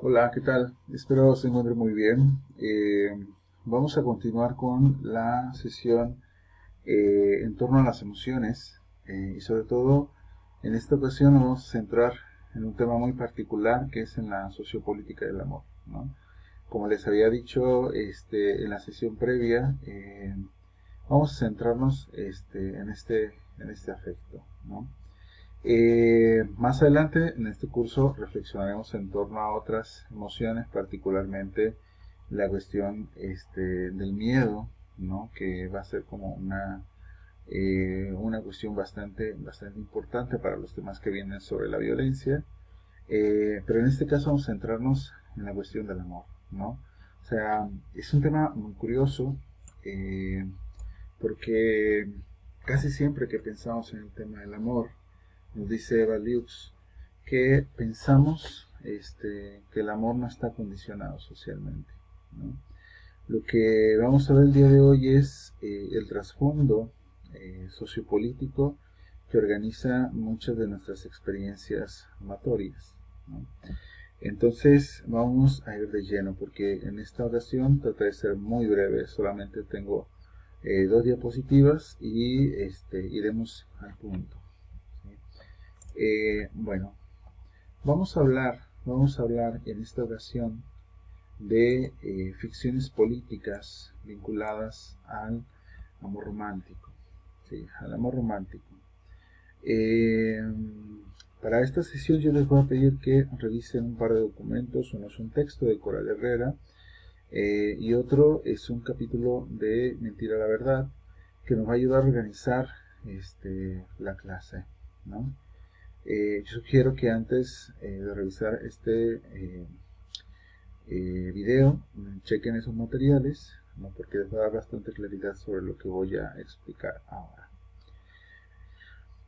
Hola, ¿qué tal? Espero se encuentre muy bien. Vamos a continuar con la sesión en torno a las emociones y sobre todo en esta ocasión nos vamos a centrar en un tema muy particular que es en la sociopolítica del amor, ¿no? Como les había dicho en la sesión previa, vamos a centrarnos en este afecto, ¿no? Más adelante en este curso reflexionaremos en torno a otras emociones, particularmente la cuestión del miedo, ¿no? Que va a ser como una cuestión bastante importante para los temas que vienen sobre la violencia. Pero en este caso vamos a centrarnos en la cuestión del amor, ¿no? O sea, es un tema muy curioso eh, porque casi siempre que pensamos en el tema del amor, nos dice Eva Liux que pensamos que el amor no está condicionado socialmente, ¿no? Lo que vamos a ver el día de hoy es el trasfondo sociopolítico que organiza muchas de nuestras experiencias amatorias, ¿no? Entonces vamos a ir de lleno porque en esta ocasión trataré de ser muy breve, solamente tengo dos diapositivas y iremos al punto. ¿Sí? Bueno, vamos a hablar en esta ocasión de ficciones políticas vinculadas al amor romántico, ¿sí? Al amor romántico. Eh, para esta sesión yo les voy a pedir que revisen un par de documentos. Uno es un texto de Coral Herrera y otro es un capítulo de Mentira a la Verdad que nos va a ayudar a organizar la clase, ¿no? Yo sugiero que antes de revisar video, chequen esos materiales, ¿no? Porque les va a dar bastante claridad sobre lo que voy a explicar ahora.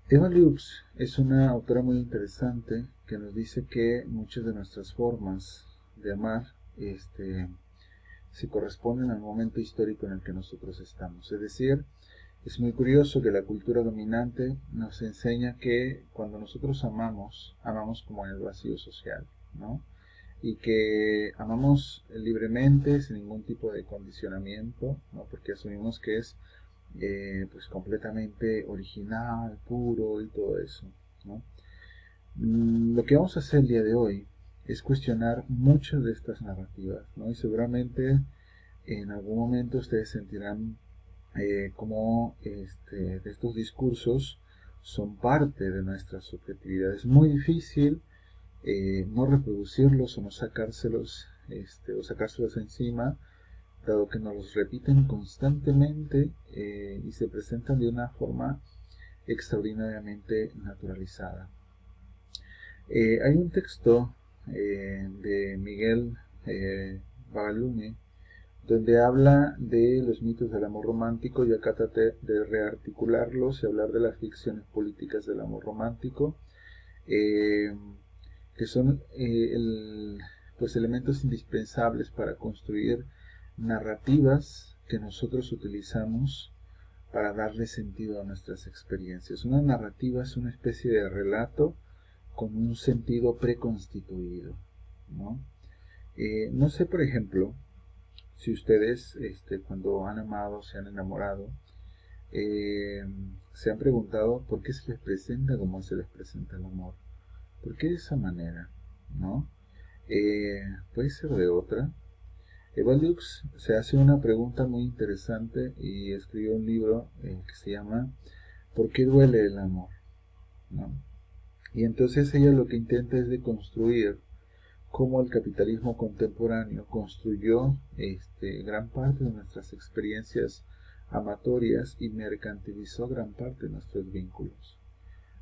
Eva Liux es una autora muy interesante que nos dice que muchas de nuestras formas de amar se corresponden al momento histórico en el que nosotros estamos. Es decir, es muy curioso que la cultura dominante nos enseña que cuando nosotros amamos, amamos como en el vacío social, ¿no? Y que amamos libremente, sin ningún tipo de condicionamiento, ¿no? Porque asumimos que es pues completamente original, puro y todo eso, ¿no? Lo que vamos a hacer el día de hoy es cuestionar muchas de estas narrativas, ¿no? Y seguramente en algún momento ustedes sentirán como de estos discursos son parte de nuestra subjetividad. Es muy difícil no reproducirlos o no sacárselos, o sacárselos encima, dado que nos los repiten constantemente y se presentan de una forma extraordinariamente naturalizada. Hay un texto de Miguel Bagalume donde habla de los mitos del amor romántico, y acá traté de rearticularlos y hablar de las ficciones políticas del amor romántico, eh, que son pues elementos indispensables para construir narrativas que nosotros utilizamos para darle sentido a nuestras experiencias. Una narrativa es una especie de relato con un sentido preconstituido, ¿no? No sé, por ejemplo, si ustedes cuando han amado, se han enamorado, eh, se han preguntado por qué se les presenta como se les presenta el amor. ¿Por qué de esa manera? ¿No? Puede ser de otra. Eva Lux se hace una pregunta muy interesante y escribió un libro que se llama ¿Por qué duele el amor? ¿No? Y entonces ella lo que intenta es deconstruir cómo el capitalismo contemporáneo construyó gran parte de nuestras experiencias amatorias y mercantilizó gran parte de nuestros vínculos.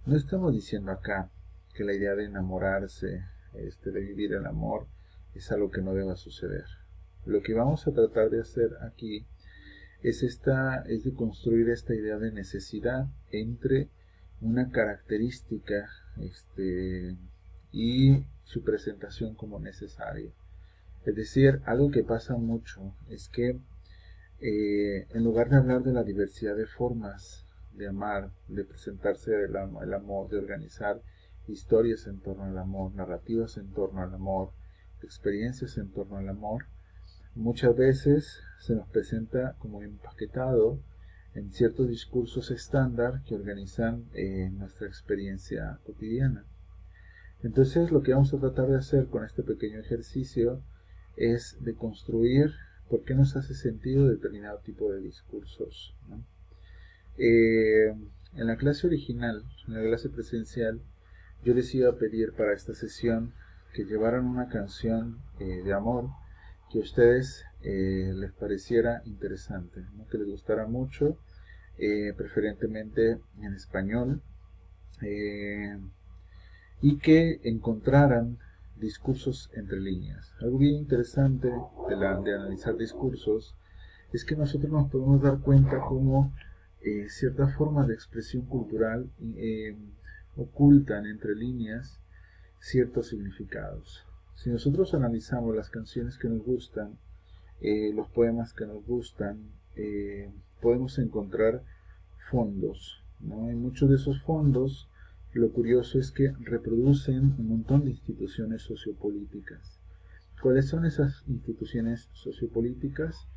No estamos diciendo acá que la idea de enamorarse, de vivir el amor, es algo que no deba suceder. Lo que vamos a tratar de hacer aquí es de construir esta idea de necesidad entre una característica y su presentación como necesaria. Es decir, algo que pasa mucho es que en lugar de hablar de la diversidad de formas de amar, de presentarse el amor, de organizar historias en torno al amor, narrativas en torno al amor, experiencias en torno al amor, muchas veces se nos presenta como empaquetado en ciertos discursos estándar que organizan nuestra experiencia cotidiana. Entonces lo que vamos a tratar de hacer con este pequeño ejercicio es de construir por qué nos hace sentido determinado tipo de discursos, ¿no? En la clase original, en la clase presencial, yo les iba a pedir para esta sesión que llevaran una canción de amor que a ustedes les pareciera interesante, ¿no? Que les gustara mucho, preferentemente en español, y que encontraran discursos entre líneas. Algo bien interesante de analizar discursos es que nosotros nos podemos dar cuenta cómo ciertas formas de expresión cultural ocultan entre líneas ciertos significados. Si nosotros analizamos las canciones que nos gustan, los poemas que nos gustan, podemos encontrar fondos, ¿no? En muchos de esos fondos, lo curioso es que reproducen un montón de instituciones sociopolíticas. ¿Cuáles son esas instituciones sociopolíticas?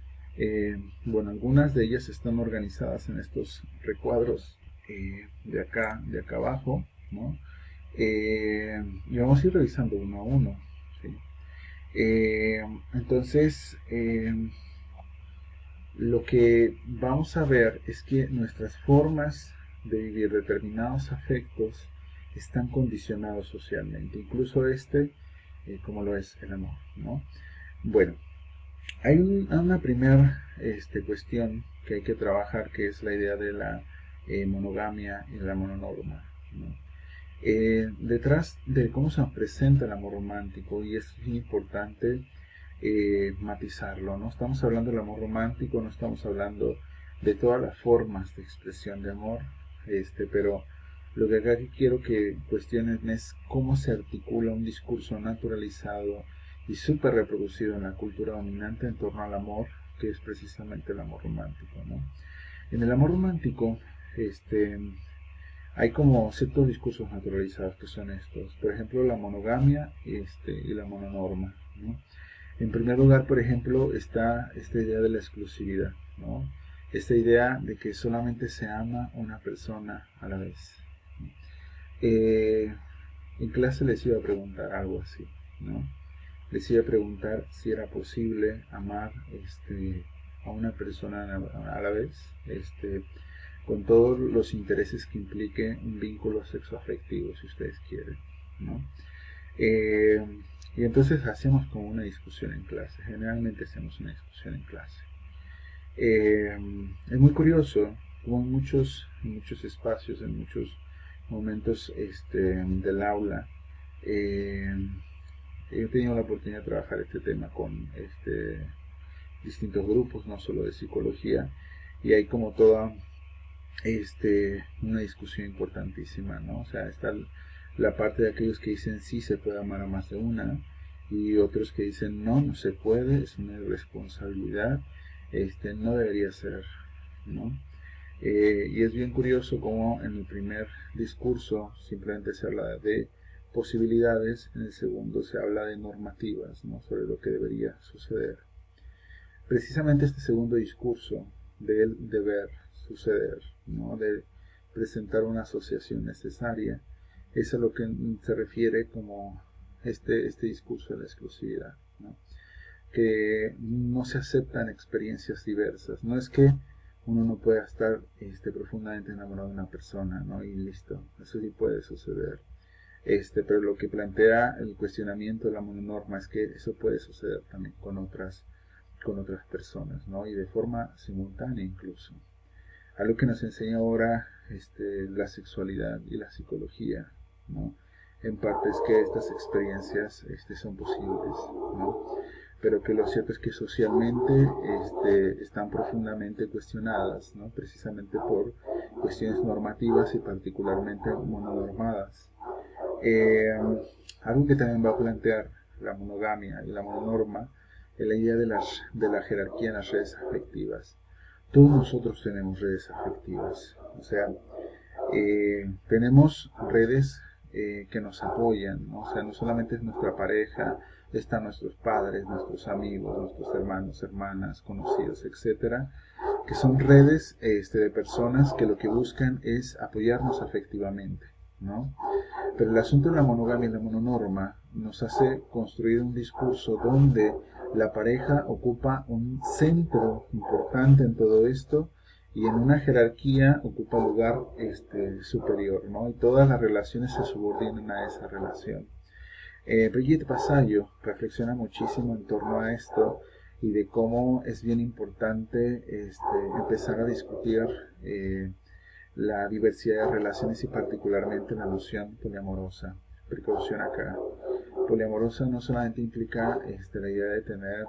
Bueno, algunas de ellas están organizadas en estos recuadros de acá abajo, ¿no? Y vamos a ir revisando uno a uno, ¿sí? Entonces, lo que vamos a ver es que nuestras formas de vivir determinados afectos están condicionados socialmente, incluso como lo es el amor, ¿no? Bueno, hay una primera cuestión que hay que trabajar, que es la idea de la monogamia y la mononorma, ¿no? Detrás de cómo se nos presenta el amor romántico, y es importante matizarlo, no estamos hablando del amor romántico, no estamos hablando de todas las formas de expresión de amor, pero lo que acá quiero que cuestionen es cómo se articula un discurso naturalizado y súper reproducido en la cultura dominante en torno al amor, que es precisamente el amor romántico, ¿no? En el amor romántico, hay como ciertos discursos naturalizados que son estos. Por ejemplo, la monogamia y la mononorma, ¿no? En primer lugar, por ejemplo, está esta idea de la exclusividad, ¿no? Esta idea de que solamente se ama una persona a la vez. En clase les iba a preguntar algo así, ¿no? Les iba a preguntar si era posible amar a una persona a la vez, con todos los intereses que implique un vínculo sexoafectivo, si ustedes quieren, ¿no? Y entonces hacemos como una discusión en clase, generalmente hacemos una discusión en clase. Es muy curioso como en muchos espacios, en muchos momentos del aula, he tenido la oportunidad de trabajar este tema con distintos grupos, no solo de psicología, y hay como toda una discusión importantísima, ¿no? O sea, está la parte de aquellos que dicen sí se puede amar a más de una, y otros que dicen no, no se puede, es una irresponsabilidad, no debería ser, ¿no? Y es bien curioso cómo en el primer discurso simplemente se habla de posibilidades, en el segundo se habla de normativas, ¿no? Sobre lo que debería suceder. Precisamente este segundo discurso del deber suceder, ¿no? De presentar una asociación necesaria, es a lo que se refiere como este discurso de la exclusividad, ¿no? Que no se aceptan experiencias diversas. No es que uno no pueda estar profundamente enamorado de una persona, ¿no? Y listo, eso sí puede suceder. Pero lo que plantea el cuestionamiento de la mononorma es que eso puede suceder también con otras personas, ¿no? Y de forma simultánea incluso. Algo que nos enseña ahora la sexualidad y la psicología, ¿no? En parte es que estas experiencias son posibles, ¿no? Pero que lo cierto es que socialmente están profundamente cuestionadas, ¿no? Precisamente por cuestiones normativas y particularmente mononormadas. Algo que también va a plantear la monogamia y la mononorma es la idea de la jerarquía en las redes afectivas. Todos nosotros tenemos redes afectivas, o sea, tenemos redes que que nos apoyan, ¿no? O sea, no solamente es nuestra pareja, están nuestros padres, nuestros amigos, nuestros hermanos, hermanas, conocidos, etcétera, que son redes de personas que lo que buscan es apoyarnos afectivamente, ¿no? Pero el asunto de la monogamia y la mononorma nos hace construir un discurso donde la pareja ocupa un centro importante en todo esto y en una jerarquía ocupa lugar superior, ¿no? Y todas las relaciones se subordinan a esa relación. Brigitte Vasallo reflexiona muchísimo en torno a esto y de cómo es bien importante empezar a discutir la diversidad de relaciones y particularmente la noción poliamorosa. Precaución acá. Poliamorosa no solamente implica la idea de tener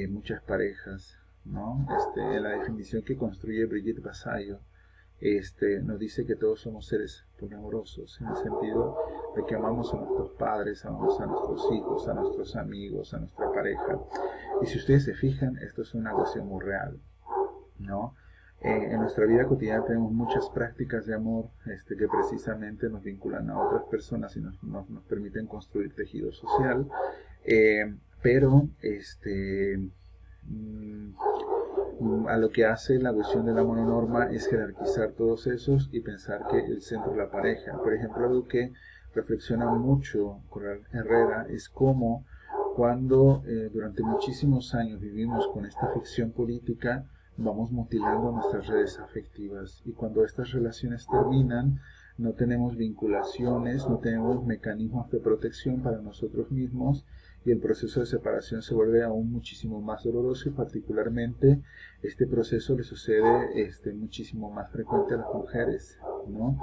muchas parejas, ¿no? En la definición que construye Brigitte Vasallo, nos dice que todos somos seres poliamorosos, en el sentido de que amamos a nuestros padres, amamos a nuestros hijos, a nuestros amigos, a nuestra pareja. Y si ustedes se fijan, esto es una cuestión muy real, ¿no? En nuestra vida cotidiana tenemos muchas prácticas de amor que precisamente nos vinculan a otras personas y nos permiten construir tejido social, pero a lo que hace la cuestión de la mononorma es jerarquizar todos esos y pensar que el centro es la pareja. Por ejemplo, algo que reflexiona mucho Coral Herrera es cómo cuando durante muchísimos años vivimos con esta ficción política, vamos mutilando nuestras redes afectivas y cuando estas relaciones terminan no tenemos vinculaciones, no tenemos mecanismos de protección para nosotros mismos y el proceso de separación se vuelve aún muchísimo más doloroso y particularmente este proceso le sucede muchísimo más frecuente a las mujeres, ¿no?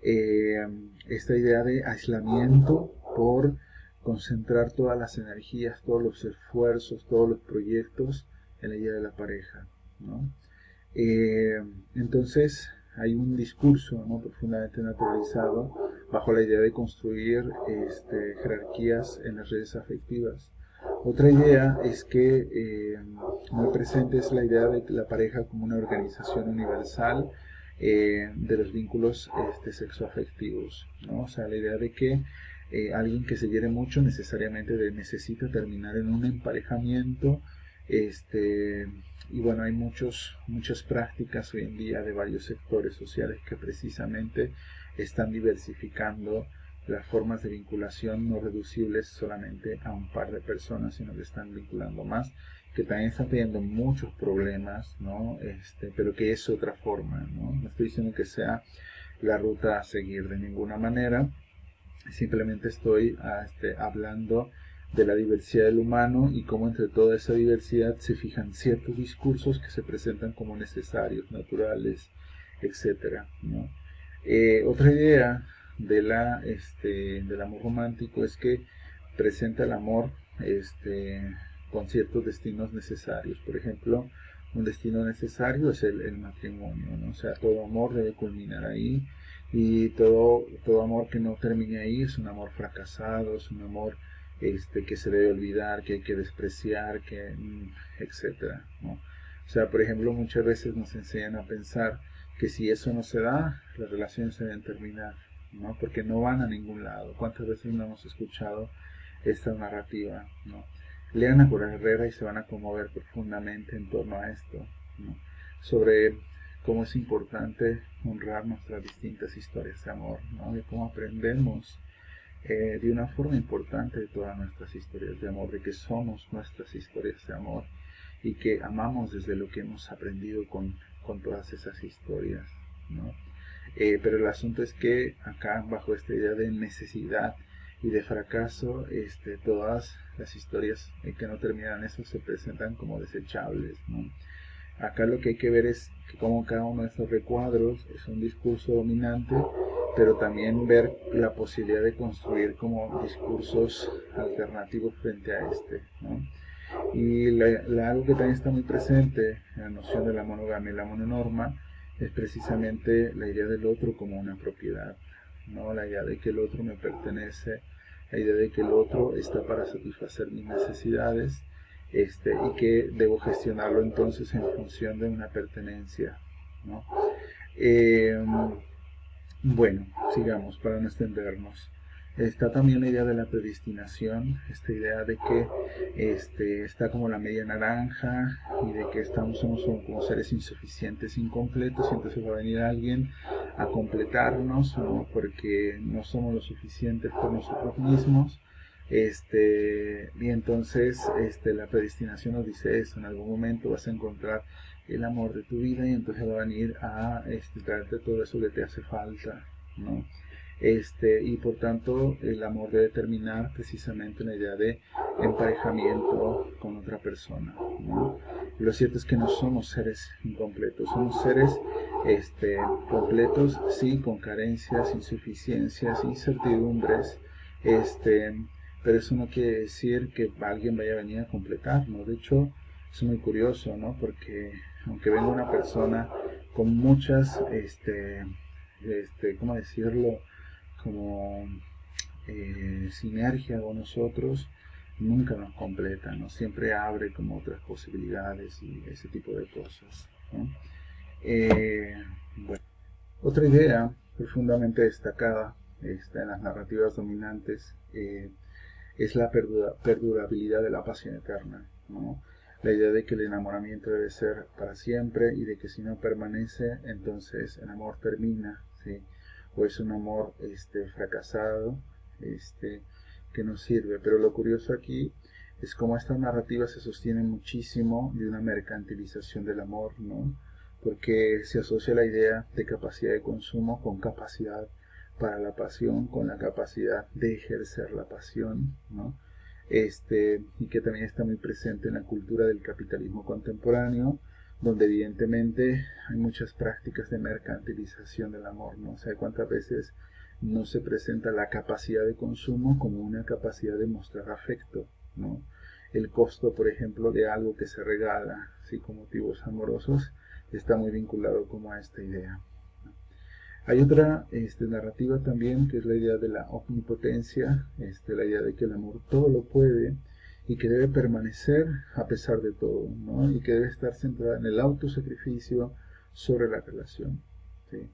Esta idea de aislamiento por concentrar todas las energías, todos los esfuerzos, todos los proyectos en la idea de la pareja, ¿no? Entonces hay un discurso, ¿no?, profundamente naturalizado bajo la idea de construir jerarquías en las redes afectivas. Otra idea es que muy presente es la idea de la pareja como una organización universal de los vínculos sexoafectivos, ¿no? O sea, la idea de que alguien que se quiere mucho necesariamente necesita terminar en un emparejamiento. Y bueno, hay muchas prácticas hoy en día de varios sectores sociales que precisamente están diversificando las formas de vinculación no reducibles solamente a un par de personas, sino que están vinculando más, que también están teniendo muchos problemas, ¿no? Pero que es otra forma, ¿no? No estoy diciendo que sea la ruta a seguir de ninguna manera, simplemente estoy hablando de la diversidad del humano y cómo entre toda esa diversidad se fijan ciertos discursos que se presentan como necesarios, naturales, etcétera, ¿no? Otra idea del amor romántico es que presenta el amor con ciertos destinos necesarios. Por ejemplo, un destino necesario es el matrimonio, ¿no? O sea, todo amor debe culminar ahí y todo amor que no termine ahí es un amor fracasado, es un amor que se debe olvidar, que hay que despreciar, etcétera, ¿no? O sea, por ejemplo, muchas veces nos enseñan a pensar que si eso no se da, las relaciones se deben terminar, ¿no? Porque no van a ningún lado. ¿Cuántas veces no hemos escuchado esta narrativa, ¿no? Lean a Coral Herrera y se van a conmover profundamente en torno a esto, ¿no? Sobre cómo es importante honrar nuestras distintas historias de amor, ¿no? De cómo aprendemos de una forma importante de todas nuestras historias de amor, de que somos nuestras historias de amor y que amamos desde lo que hemos aprendido con todas esas historias, ¿no? Pero el asunto es que acá, bajo esta idea de necesidad y de fracaso, todas las historias que no terminan eso se presentan como desechables, ¿no? Acá lo que hay que ver es que como cada uno de estos recuadros es un discurso dominante, pero también ver la posibilidad de construir como discursos alternativos frente a ¿no? Y algo que también está muy presente en la noción de la monogamia y la mononorma es precisamente la idea del otro como una propiedad, ¿no? La idea de que el otro me pertenece, la idea de que el otro está para satisfacer mis necesidades, y que debo gestionarlo entonces en función de una pertenencia, ¿no? Bueno, sigamos para no extendernos. Está también la idea de la predestinación, esta idea de que está como la media naranja y de que somos como seres insuficientes, incompletos, y entonces va a venir alguien a completarnos, ¿no? Porque no somos lo suficientes por nosotros mismos. Y entonces la predestinación nos dice eso: en algún momento vas a encontrar el amor de tu vida y entonces va a venir a traerte todo eso que te hace falta, ¿no? Y por tanto el amor debe terminar precisamente en la idea de emparejamiento con otra persona, ¿no? Y lo cierto es que no somos seres incompletos, somos seres completos, sí, con carencias, insuficiencias, incertidumbres, pero eso no quiere decir que alguien vaya a venir a completarnos. De hecho, es muy curioso, ¿no? Porque aunque venga una persona con muchas, ¿cómo decirlo? Como sinergia con nosotros, nunca nos completa, ¿no? Siempre abre como otras posibilidades y ese tipo de cosas, ¿no? Bueno, otra idea profundamente destacada en las narrativas dominantes es la perdurabilidad de la pasión eterna, ¿no? La idea de que el enamoramiento debe ser para siempre y de que si no permanece, entonces el amor termina, ¿sí? O es un amor fracasado, que no sirve. Pero lo curioso aquí es cómo estas narrativas se sostienen muchísimo de una mercantilización del amor, ¿no? Porque se asocia la idea de capacidad de consumo con capacidad para la pasión, con la capacidad de ejercer la pasión, ¿no? Y que también está muy presente en la cultura del capitalismo contemporáneo, donde evidentemente hay muchas prácticas de mercantilización del amor, ¿no? O sea, cuántas veces no se presenta la capacidad de consumo como una capacidad de mostrar afecto, ¿no? El costo, por ejemplo, de algo que se regala, ¿sí? Con motivos amorosos, está muy vinculado como a esta idea. Hay otra narrativa también, que es la idea de la omnipotencia, la idea de que el amor todo lo puede y que debe permanecer a pesar de todo, ¿no? Y que debe estar centrada en el autosacrificio sobre la relación, ¿sí?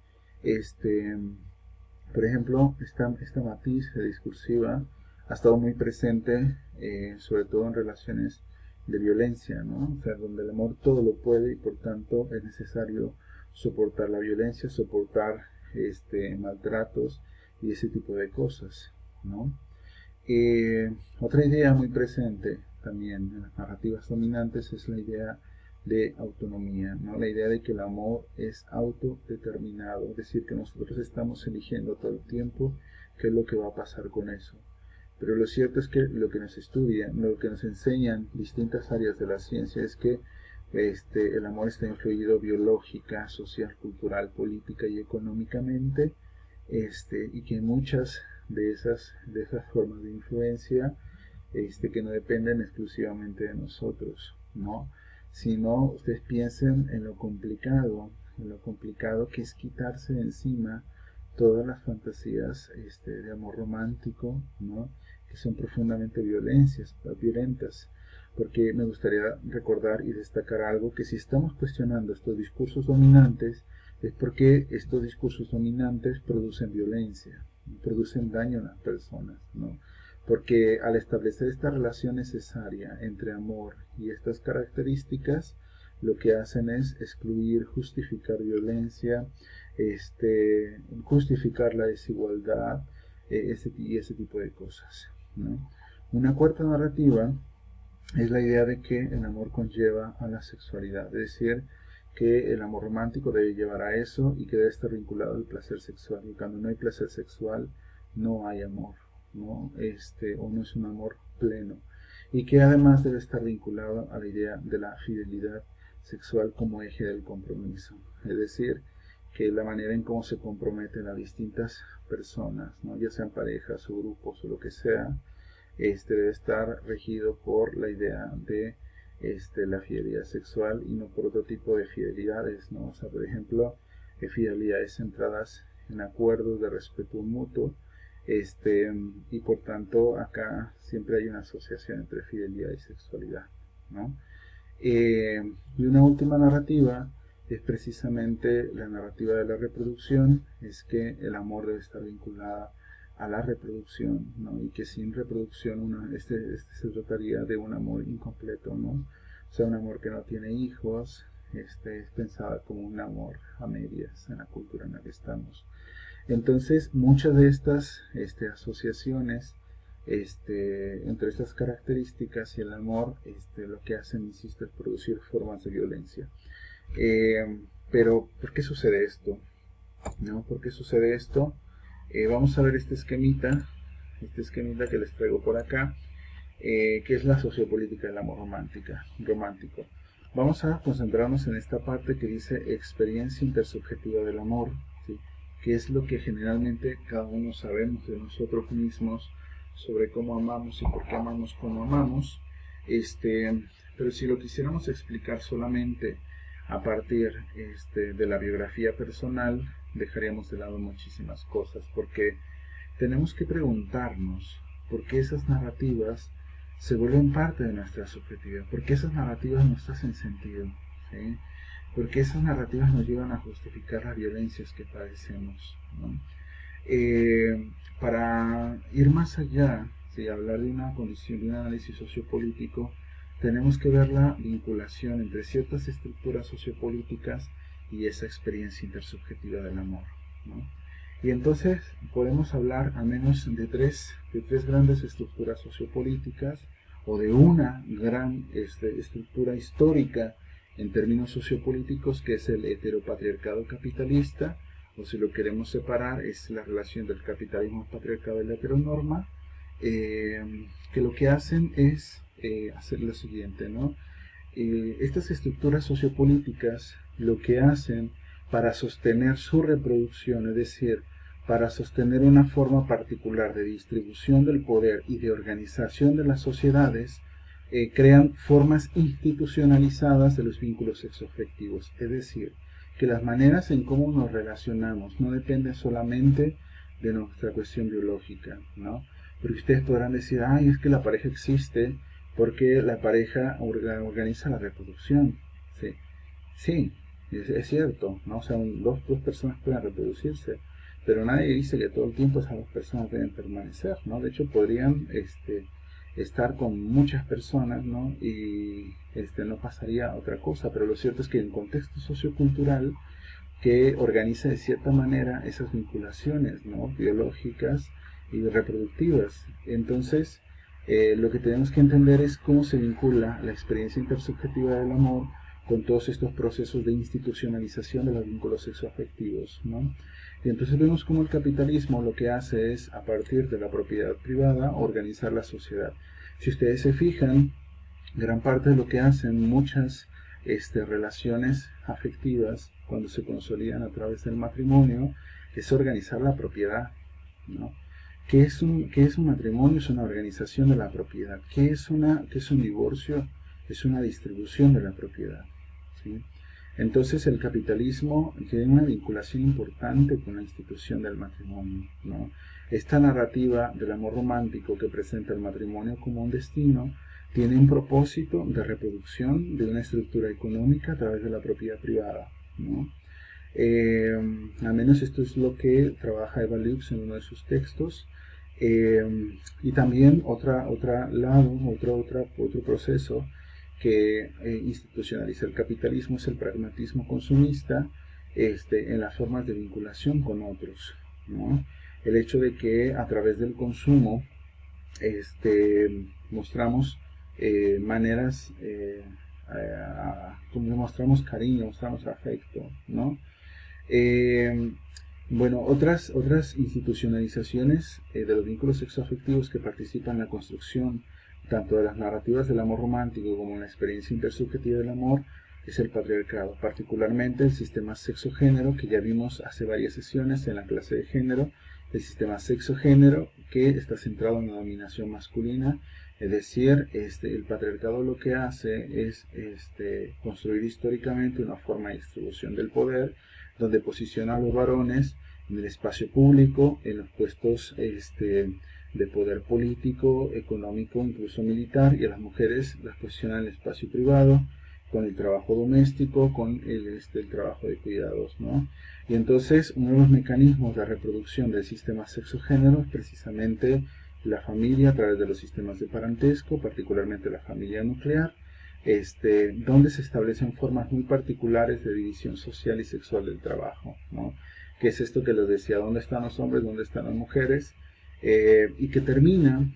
Por ejemplo, esta matiz discursiva ha estado muy presente, sobre todo en relaciones de violencia, ¿no? O sea, donde el amor todo lo puede y por tanto es necesario soportar la violencia, soportar maltratos y ese tipo de cosas, ¿no? Otra idea muy presente también en las narrativas dominantes es la idea de autonomía, ¿no? La idea de que el amor es autodeterminado, es decir, que nosotros estamos eligiendo todo el tiempo qué es lo que va a pasar con eso. Pero lo cierto es que lo que nos estudian, lo que nos enseñan distintas áreas de la ciencia es que el amor está influido biológica, social, cultural, política y económicamente, y que muchas de esas formas de influencia que no dependen exclusivamente de nosotros, ¿no? Sino ustedes piensen en lo complicado que es quitarse de encima todas las fantasías de amor romántico, ¿no? Que son profundamente violentas, porque me gustaría recordar y destacar algo: que si estamos cuestionando estos discursos dominantes, es porque estos discursos dominantes producen violencia, producen daño a las personas, ¿no? Porque al establecer esta relación necesaria entre amor y estas características, lo que hacen es excluir, justificar violencia, justificar la desigualdad, y ese tipo de cosas, ¿no? Una cuarta narrativa es la idea de que el amor conlleva a la sexualidad, es decir, que el amor romántico debe llevar a eso y que debe estar vinculado al placer sexual. Y cuando no hay placer sexual, no hay amor, ¿no? O no es un amor pleno. Y que además debe estar vinculado a la idea de la fidelidad sexual como eje del compromiso. Es decir, que la manera en cómo se comprometen a distintas personas, ¿no? Ya sean parejas o grupos o lo que sea, debe estar regido por la idea de la fidelidad sexual y no por otro tipo de fidelidades, ¿no? O sea, por ejemplo, fidelidades centradas en acuerdos de respeto mutuo, y por tanto acá siempre hay una asociación entre fidelidad y sexualidad, ¿no? Y una última narrativa es precisamente la narrativa de la reproducción, es que el amor debe estar vinculado a la reproducción, ¿no? Y que sin reproducción este se trataría de un amor incompleto, ¿no? O sea, un amor que no tiene hijos, es pensada como un amor a medias en la cultura en la que estamos. Entonces, muchas de estas asociaciones entre estas características y el amor, lo que hacen, insisto, es producir formas de violencia. Pero, ¿por qué sucede esto? ¿No? ¿Por qué sucede esto? Vamos a ver este esquemita que les traigo por acá, que es la sociopolítica del amor romántico. Vamos a concentrarnos en esta parte que dice experiencia intersubjetiva del amor, ¿sí? Que es lo que generalmente cada uno sabemos de nosotros mismos sobre cómo amamos y por qué amamos como amamos. Pero si lo quisiéramos explicar solamente a partir de la biografía personal, dejaríamos de lado muchísimas cosas, porque tenemos que preguntarnos por qué esas narrativas se vuelven parte de nuestra subjetividad, por qué esas narrativas nos hacen sentido, ¿sí? Por qué esas narrativas nos llevan a justificar las violencias que padecemos, ¿no? Para ir más allá, ¿sí? Hablar de una condición, de un análisis sociopolítico, tenemos que ver la vinculación entre ciertas estructuras sociopolíticas y esa experiencia intersubjetiva del amor, ¿no? Y entonces podemos hablar al menos de tres grandes estructuras sociopolíticas, o de una gran estructura histórica en términos sociopolíticos, que es el heteropatriarcado capitalista, o si lo queremos separar, es la relación del capitalismo patriarcado y la heteronorma, que lo que hacen es hacer lo siguiente, ¿no? Estas estructuras sociopolíticas lo que hacen para sostener su reproducción, es decir, para sostener una forma particular de distribución del poder y de organización de las sociedades, crean formas institucionalizadas de los vínculos sexoafectivos, es decir, que las maneras en cómo nos relacionamos no dependen solamente de nuestra cuestión biológica, ¿no? Porque ustedes podrán decir, ay, es que la pareja existe porque la pareja organiza la reproducción. Sí, sí, es cierto, ¿no? O sea, dos personas pueden reproducirse, pero nadie dice que todo el tiempo esas dos personas deben permanecer, ¿no? De hecho, podrían estar con muchas personas, ¿no? Y no pasaría otra cosa, pero lo cierto es que en contexto sociocultural que organiza de cierta manera esas vinculaciones, ¿no? Biológicas y reproductivas. Entonces, lo que tenemos que entender es cómo se vincula la experiencia intersubjetiva del amor con todos estos procesos de institucionalización de los vínculos sexoafectivos, ¿no? Y entonces vemos cómo el capitalismo lo que hace es, a partir de la propiedad privada, organizar la sociedad. Si ustedes se fijan, gran parte de lo que hacen muchas relaciones afectivas cuando se consolidan a través del matrimonio es organizar la propiedad, ¿no? ¿Qué es un matrimonio? Es una organización de la propiedad. ¿Qué es un divorcio? Es una distribución de la propiedad, ¿sí? Entonces el capitalismo tiene una vinculación importante con la institución del matrimonio, ¿no? Esta narrativa del amor romántico que presenta el matrimonio como un destino tiene un propósito de reproducción de una estructura económica a través de la propiedad privada, ¿no? Al menos esto es lo que trabaja Eva Lux en uno de sus textos. Y también otro proceso que institucionaliza el capitalismo es el pragmatismo consumista en las formas de vinculación con otros, ¿no? El hecho de que a través del consumo mostramos maneras, como mostramos cariño, mostramos afecto, ¿no? Bueno, otras institucionalizaciones de los vínculos sexoafectivos que participan en la construcción tanto de las narrativas del amor romántico como en la experiencia intersubjetiva del amor es el patriarcado, particularmente el sistema sexo-género que ya vimos hace varias sesiones en la clase de género, el sistema sexo-género que está centrado en la dominación masculina, es decir, el patriarcado lo que hace es construir históricamente una forma de distribución del poder donde posiciona a los varones en el espacio público, en los puestos de poder político, económico, incluso militar, y a las mujeres las posiciona en el espacio privado, con el trabajo doméstico, con el trabajo de cuidados, ¿no? Y entonces uno de los mecanismos de reproducción del sistema sexo-género es precisamente la familia a través de los sistemas de parentesco, particularmente la familia nuclear, donde se establecen formas muy particulares de división social y sexual del trabajo, ¿no? Que es esto que les decía, ¿dónde están los hombres, dónde están las mujeres? Y que termina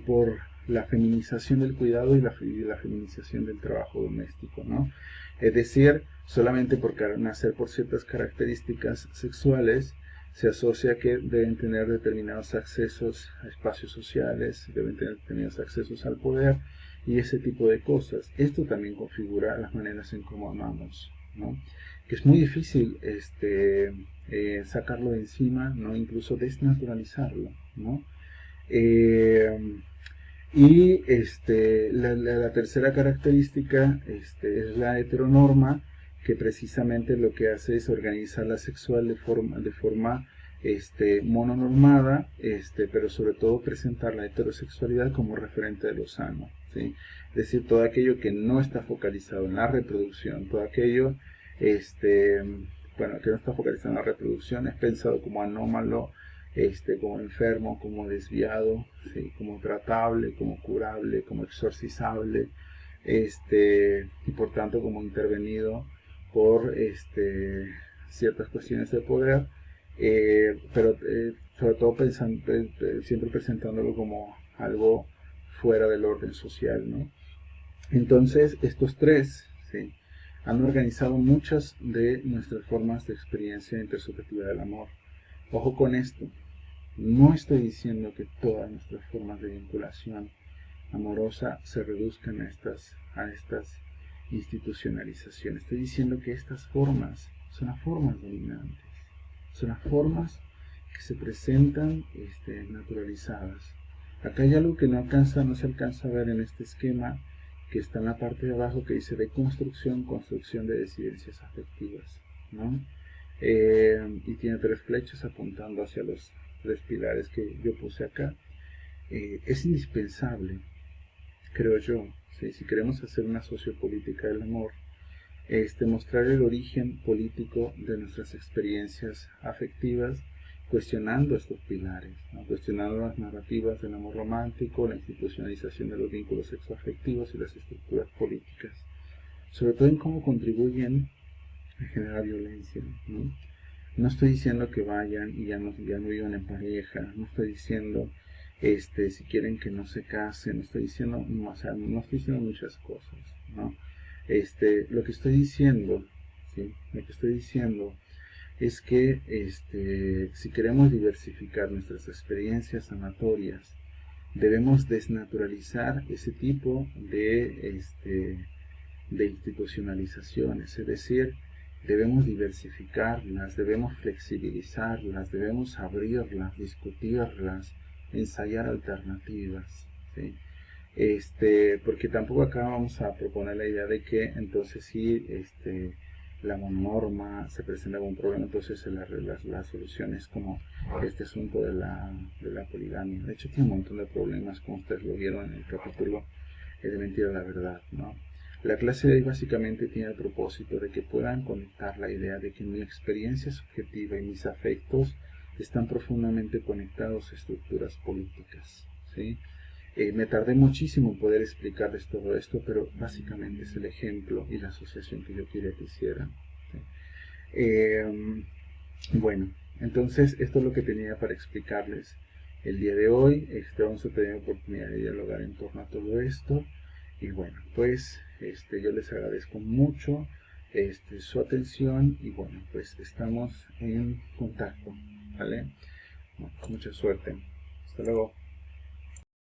por la feminización del cuidado y la feminización del trabajo doméstico, ¿no? Es decir, solamente por nacer por ciertas características sexuales, se asocia que deben tener determinados accesos a espacios sociales, deben tener determinados accesos al poder y ese tipo de cosas. Esto también configura las maneras en cómo amamos, ¿no? Que es muy difícil sacarlo de encima, ¿no? Incluso desnaturalizarlo, ¿no? La tercera característica es la heteronorma, que precisamente lo que hace es organizar la sexual de forma mononormada, pero sobre todo presentar la heterosexualidad como referente de lo sano, ¿sí? Es decir, todo aquello que no está focalizado en la reproducción, todo aquello que no está focalizado en la reproducción es pensado como anómalo, como enfermo, como desviado, ¿sí? Como tratable, como curable, como exorcizable, y por tanto como intervenido por ciertas cuestiones de poder, pero sobre todo siempre presentándolo como algo fuera del orden social, ¿no? Entonces, estos tres, ¿sí?, han organizado muchas de nuestras formas de experiencia intersubjetiva del amor. Ojo con esto, no estoy diciendo que todas nuestras formas de vinculación amorosa se reduzcan a estas institucionalizaciones. Estoy diciendo que estas formas son las formas dominantes, son las formas que se presentan naturalizadas. Acá hay algo que no se alcanza a ver en este esquema, que está en la parte de abajo, que dice deconstrucción, construcción de disidencias afectivas, ¿no? Y tiene 3 flechas apuntando hacia los 3 pilares que yo puse acá. Es indispensable, creo yo, ¿sí?, si queremos hacer una sociopolítica del amor, mostrar el origen político de nuestras experiencias afectivas, cuestionando estos pilares, ¿no?, cuestionando las narrativas del amor romántico, la institucionalización de los vínculos sexoafectivos y las estructuras políticas, sobre todo en cómo contribuyen a generar violencia, ¿no? No estoy diciendo que vayan y ya no vivan en pareja, no estoy diciendo si quieren que no se casen, no estoy diciendo, no estoy diciendo muchas cosas, ¿no? Lo que estoy diciendo, ¿sí?, lo que estoy diciendo es que si queremos diversificar nuestras experiencias sanatorias, debemos desnaturalizar ese tipo de institucionalizaciones, es decir, debemos diversificarlas, debemos flexibilizarlas, debemos abrirlas, discutirlas, ensayar alternativas, ¿sí? Porque tampoco acá vamos a proponer la idea de que entonces si la monorma se presenta algún problema, entonces la solución es como este asunto de la poligamia. De hecho tiene un montón de problemas, como ustedes lo vieron en el capítulo de Mentira a la Verdad, ¿no? La clase de hoy básicamente tiene el propósito de que puedan conectar la idea de que mi experiencia subjetiva y mis afectos están profundamente conectados a estructuras políticas, ¿sí? Me tardé muchísimo en poder explicarles todo esto, pero básicamente es el ejemplo y la asociación que yo quería que hicieran, ¿sí? Bueno, entonces esto es lo que tenía para explicarles el día de hoy. Vamos a tener oportunidad de dialogar en torno a todo esto. Y bueno, pues yo les agradezco mucho su atención y bueno, pues estamos en contacto, ¿vale? Bueno, mucha suerte. Hasta luego.